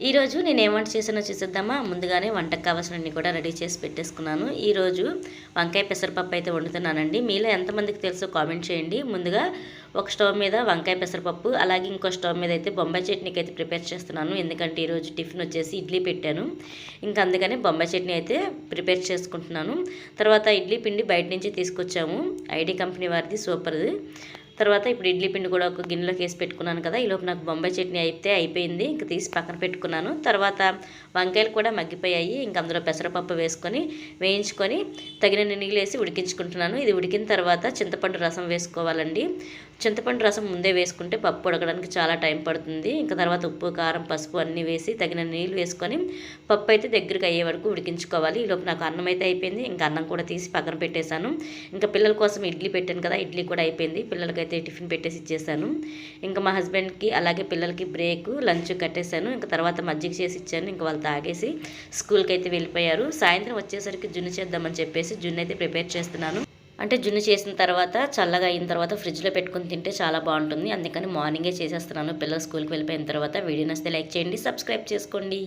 ఈరోజు నేను ఏం వంట చేసానో చూసేద్దామా. ముందుగానే వంటకు కావాల్సినవన్నీ కూడా రెడీ చేసి పెట్టేసుకున్నాను. ఈరోజు వంకాయ పెసరపప్పు అయితే వండుతున్నానండి. మీలో ఎంతమందికి తెలుసో కామెంట్ చేయండి. ముందుగా ఒక స్టవ్ మీద వంకాయ పెసరపప్పు, అలాగే ఇంకో స్టవ్ మీద అయితే బొంబాయి చట్నీకి అయితే ప్రిపేర్ చేస్తున్నాను. ఎందుకంటే ఈరోజు టిఫిన్ వచ్చేసి ఇడ్లీ పెట్టాను. ఇంకా అందుకని బొంబాయి చట్నీ అయితే ప్రిపేర్ చేసుకుంటున్నాను. తర్వాత ఇడ్లీ పిండి బయట నుంచి తీసుకొచ్చాము, ఐడి కంపెనీ వారిది, సూపర్ది. తర్వాత ఇప్పుడు ఇడ్లీ పిండి కూడా ఒక గిన్నెలోకి వేసి పెట్టుకున్నాను కదా. ఈలోపు నాకు బొంబాయి చట్నీ అయితే అయిపోయింది. ఇంక తీసి పక్కన పెట్టుకున్నాను. తర్వాత వంకాయలు కూడా మగ్గిపోయాయి. ఇంక అందులో పెసరపప్పు వేసుకొని వేయించుకొని తగినన్ని నీళ్ళు వేసి ఉడికించుకుంటున్నాను. ఇది ఉడికిన తర్వాత చింతపండు రసం వేసుకోవాలండి. చింతపండు రసం ముందే వేసుకుంటే పప్పు ఉడకడానికి చాలా టైం పడుతుంది. ఇంకా తర్వాత ఉప్పు, కారం, పసుపు అన్నీ వేసి తగిన నీళ్ళు వేసుకొని పప్పు అయితే దగ్గరికి అయ్యే వరకు ఉడికించుకోవాలి. ఈలోపు నాకు అన్నం అయితే అయిపోయింది. ఇంకా అన్నం కూడా తీసి పక్కన పెట్టేశాను. ఇంకా పిల్లల కోసం ఇడ్లీ పెట్టాను కదా, ఇడ్లీ కూడా అయిపోయింది. పిల్లలకైతే టిఫిన్ పెట్టేసి ఇచ్చేసాను. ఇంకా మా హస్బెండ్కి అలాగే పిల్లలకి బ్రేక్ లంచ్ కట్టేశాను. ఇంకా తర్వాత మజ్జిగ చేసి ఇచ్చాను. ఇంకా వాళ్ళు తాగేసి స్కూల్కి అయితే వెళ్ళిపోయారు. సాయంత్రం వచ్చేసరికి జున్ను చేద్దామని చెప్పేసి జున్ను అయితే ప్రిపేర్ చేస్తున్నాను. అంటే జున్ను చేసిన తర్వాత చల్లగా అయిన తర్వాత ఫ్రిడ్జ్లో పెట్టుకుని తింటే చాలా బాగుంటుంది. అందుకని మార్నింగే చేసేస్తున్నాను. పిల్లలు స్కూల్కి వెళ్ళిపోయిన తర్వాత. వీడియో నచ్చితే లైక్ చేయండి, సబ్స్క్రైబ్ చేసుకోండి.